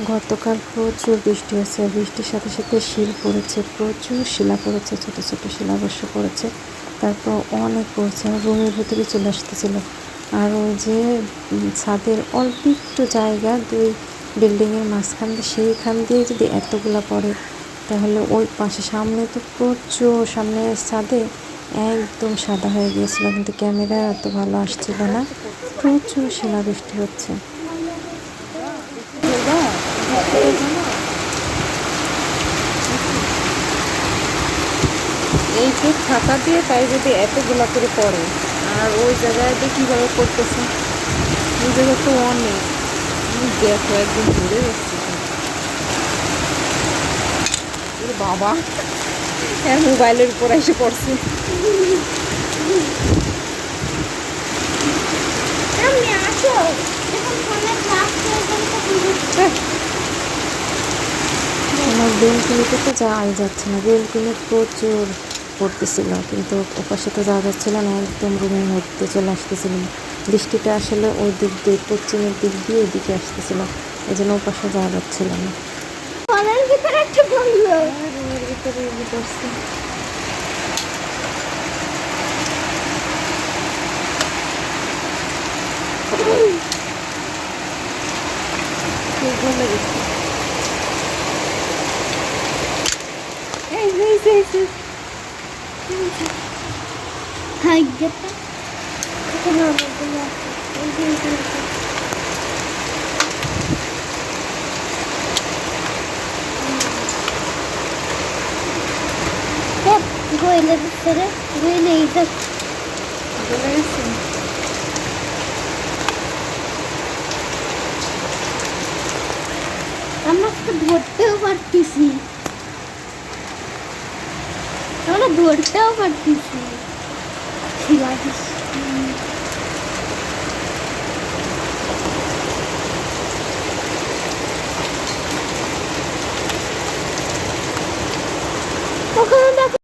গতকাল প্রচুর বৃষ্টি হয়েছে, বৃষ্টির সাথে সাথে শিল পড়েছে, প্রচুর শিলা পড়েছে, ছোটো ছোটো শিলা অবশ্য পড়েছে, তারপর অনেক পড়ছে, আর রুমের ভেতরে চলে আসতেছিল। আর ওই যে ছাদের অল্প একটু জায়গা, দুই বিল্ডিংয়ের মাঝখান দিয়ে, সেইখান দিয়ে যদি এতগুলা পড়ে তাহলে ওই পাশে সামনে তো প্রচুর, সামনে ছাদে একদম সাদা হয়ে গিয়েছিল, কিন্তু ক্যামেরা এত ভালো আসছিল না, প্রচুর শিলাবৃষ্টি হচ্ছে। এই যে ছাতা দিয়ে তাই যদি এতগুলা করে পড়ে, আর ওই জায়গায় দিয়ে কীভাবে করতেছে, ওই জায়গা তো অনেক, দেখো একদম ধরে যাচ্ছে বাবা, হ্যাঁ মোবাইলের উপর এসে পড়ছে। আমার বেলকুনিতে তো যাওয়াই যাচ্ছে না, বেলকুনি প্রচুর পড়তেছিল, কিন্তু ওপাশে তো যাওয়া যাচ্ছিল না, একদম রুমের মধ্যে চলে আসতেছিল। বৃষ্টিটা আসলে ওই দিক দিয়ে, পশ্চিমের দিক দিয়ে এদিকে আসতেছিল, এই জন্য ওপাশে যাওয়া যাচ্ছিল না। রুমের ভিতরে পড়ছে। ভালো গেছে। গোয়েলের ভিতরে গোয়েলে এইটা চলে গেছে। আমরা তো ধরতেও পারতেছি, আমরা ধরতেও পারতেছি। ঠিক আছে।